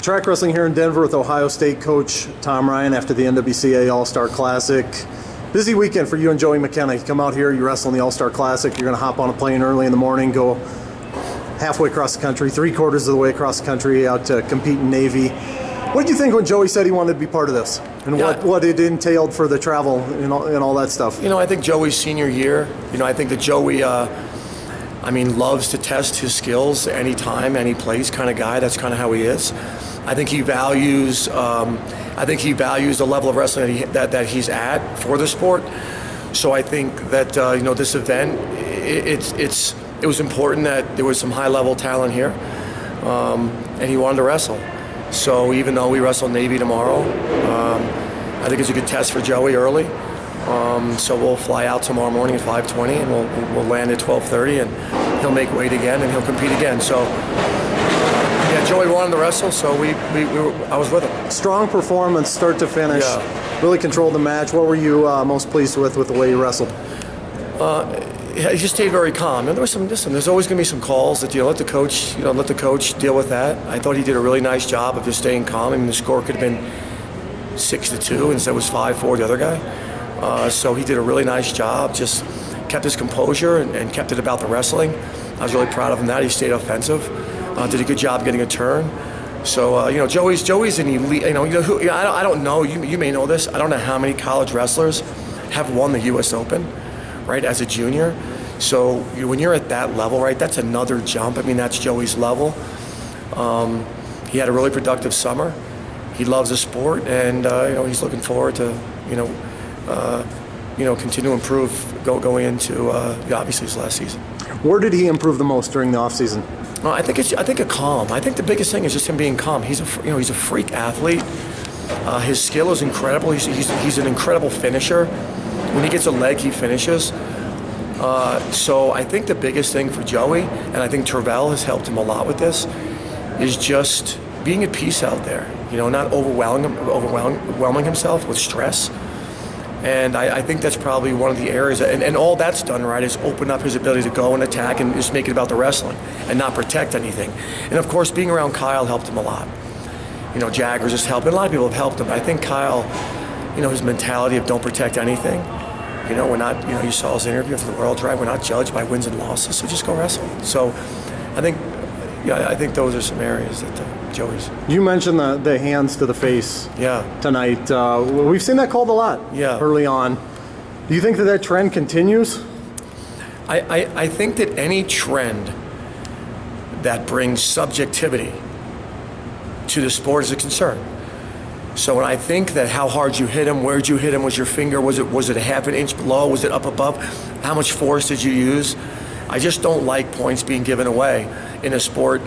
Track wrestling here in Denver with Ohio State coach Tom Ryan after the NWCA All-Star Classic. Busy weekend for you and Joey McKenna. You come out here, you wrestle in the All-Star Classic. You're going to hop on a plane early in the morning, go halfway across the country, 3/4 of the way across the country out to compete in Navy. What did you think when Joey said he wanted to be part of this, and what it entailed for the travel and all that stuff? I think Joey's senior year, I think that Joey, loves to test his skills anytime, any place kind of guy. That's kind of how he is. I think he values the level of wrestling that he's at for the sport. So I think that this event, it was important that there was some high-level talent here, and he wanted to wrestle. So even though we wrestle Navy tomorrow, I think it's a good test for Joey early. So we'll fly out tomorrow morning at 5:20, and we'll land at 12:30, and he'll make weight again, and he'll compete again. So. Yeah, Joey wanted to wrestle, so I was with him. Strong performance, start to finish. Yeah. Really controlled the match. What were you most pleased with the way you wrestled? He just stayed very calm. And there's always going to be some calls that let the coach deal with that. I thought he did a really nice job of just staying calm. I mean, the score could have been 6-2 instead it was 5-4 the other guy. So he did a really nice job. Just kept his composure and kept it about the wrestling. I was really proud of him that he stayed offensive. Did a good job getting a turn. So, Joey's an elite. I don't know. You may know this. I don't know how many college wrestlers have won the U.S. Open, right, as a junior. So when you're at that level, right, that's another jump. I mean, that's Joey's level. He had a really productive summer. He loves the sport, and he's looking forward to continue to improve going into obviously his last season. Where did he improve the most during the offseason? I think a calm. I think the biggest thing is just him being calm. He's a freak athlete. His skill is incredible. He's an incredible finisher. When he gets a leg, he finishes. So I think the biggest thing for Joey, and I think Tervel has helped him a lot with this, is just being at peace out there. Not overwhelming himself with stress. And I think that's probably one of the areas, and all that's done right is open up his ability to go and attack and just make it about the wrestling and not protect anything. And of course, being around Kyle helped him a lot. Jaggers just helped, and a lot of people have helped him. I think Kyle, his mentality of don't protect anything. We're not, you saw his interview for the World Drive, we're not judged by wins and losses, so just go wrestle. So I think those are some areas that Joey's. You mentioned the hands to the face tonight. We've seen that called a lot early on. Do you think that trend continues? I think that any trend that brings subjectivity to the sport is a concern. So when I think that how hard you hit him, where'd you hit him, was your finger, was it a half an inch below, was it up above, how much force did you use? I just don't like points being given away in a sport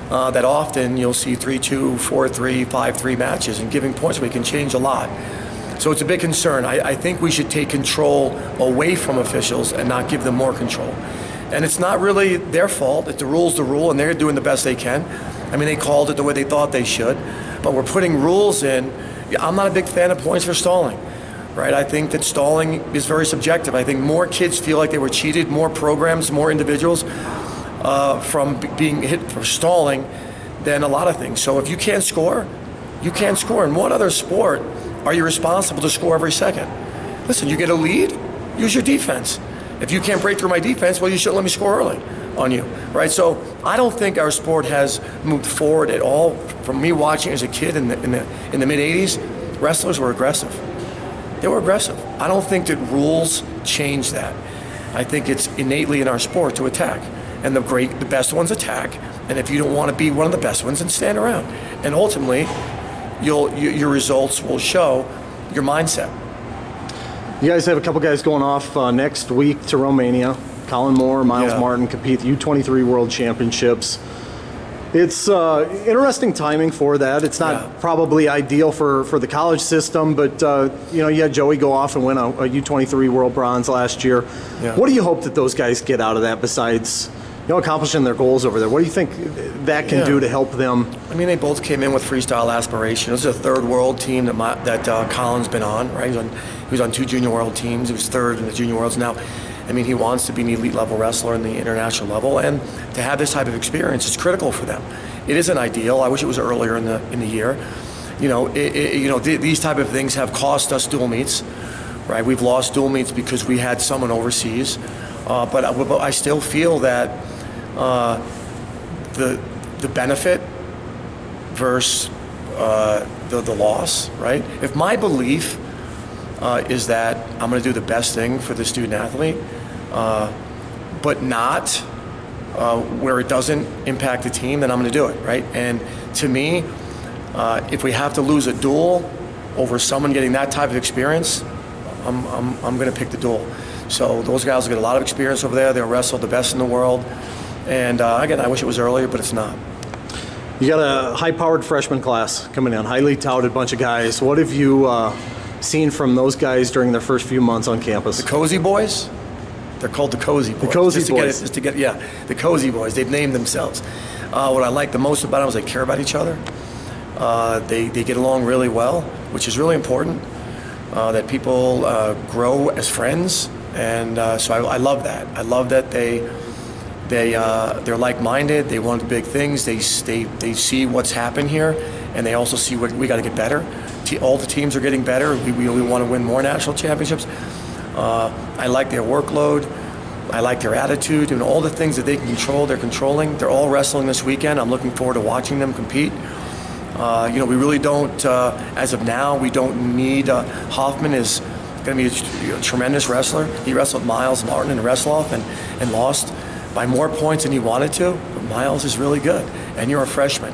that often you'll see 3-2, 4-3, 5-3 matches, and giving points away can change a lot. So it's a big concern. I think we should take control away from officials and not give them more control. And it's not really their fault. The rule's the rule, and they're doing the best they can. I mean, they called it the way they thought they should, but we're putting rules in. I'm not a big fan of points for stalling. Right, I think that stalling is very subjective. I think more kids feel like they were cheated, more programs, more individuals from being hit for stalling than a lot of things. So if you can't score, you can't score. In what other sport are you responsible to score every second? Listen, you get a lead, use your defense. If you can't break through my defense, well, you shouldn't let me score early on you, right? So I don't think our sport has moved forward at all. From me watching as a kid in the mid-'80s, wrestlers were aggressive. They were aggressive. I don't think that rules change that. I think it's innately in our sport to attack. And the best ones attack. And if you don't want to be one of the best ones, then stand around. And ultimately, your results will show your mindset. You guys have a couple guys going off next week to Romania. Colin Moore, Miles Martin compete the U23 World Championships. It's interesting timing for that. It's not probably ideal for the college system, but you had Joey go off and win a U23 World Bronze last year. Yeah. What do you hope that those guys get out of that besides accomplishing their goals over there? What do you think that can do to help them? I mean, they both came in with freestyle aspiration. It was a third world team that Colin's been on, right? He was on 2 junior world teams. He was third in the junior worlds. Now, I mean, he wants to be an elite level wrestler in the international level, and to have this type of experience is critical for them. It isn't ideal. I wish it was earlier in the year. These type of things have cost us dual meets, right? We've lost dual meets because we had someone overseas, but I still feel that the benefit versus the loss, right? If my belief is that I'm going to do the best thing for the student athlete, but not where it doesn't impact the team, then I'm going to do it, right? And to me, if we have to lose a duel over someone getting that type of experience, I'm going to pick the duel. So those guys will get a lot of experience over there. They'll wrestle the best in the world. And again, I wish it was earlier, but it's not. You got a high-powered freshman class coming in, highly touted bunch of guys. What have you seen from those guys during their first few months on campus? The Cozy Boys? They're called the Cozy Boys. The Cozy Boys. The Cozy Boys. They've named themselves. What I like the most about them is they care about each other. They get along really well, which is really important, that people grow as friends. And so I love that. I love that they're like-minded. They want big things. They see what's happened here, and they also see what we got to get better. All the teams are getting better. We want to win more national championships. I like their workload. I like their attitude, and all the things that they can control, they're controlling. They're all wrestling this weekend. I'm looking forward to watching them compete. We really don't, as of now, we don't need, Hoffman is going to be a tremendous wrestler. He wrestled Miles Martin in the wrestle-off and lost by more points than he wanted to, but Miles is really good, and you're a freshman.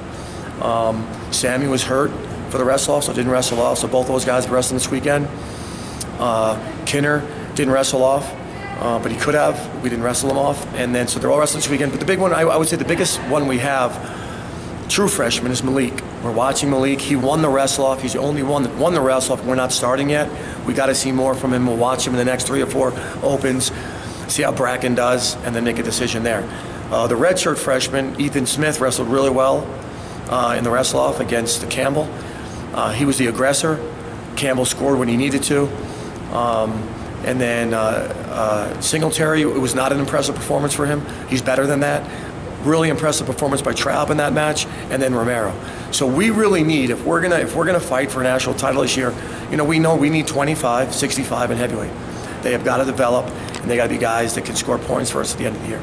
Sammy was hurt for the wrestle-off, so didn't wrestle off, so both those guys are wrestling this weekend. Kinner didn't wrestle off, but he could have. We didn't wrestle him off, and then so they're all wrestling this weekend. But the big one, I would say the biggest one we have, true freshman, is Malik. We're watching Malik. He won the wrestle-off. He's the only one that won the wrestle-off. We're not starting yet. We got to see more from him. We'll watch him in the next 3 or 4 opens, see how Bracken does, and then make a decision there. The redshirt freshman, Ethan Smith, wrestled really well in the wrestle-off against Campbell. He was the aggressor. Campbell scored when he needed to. And then Singletary, it was not an impressive performance for him. He's better than that. Really impressive performance by Traub in that match, and then Romero. So we really need, if we're gonna fight for a national title this year, we know we need 25, 65 in heavyweight. They have got to develop, and they got to be guys that can score points for us at the end of the year.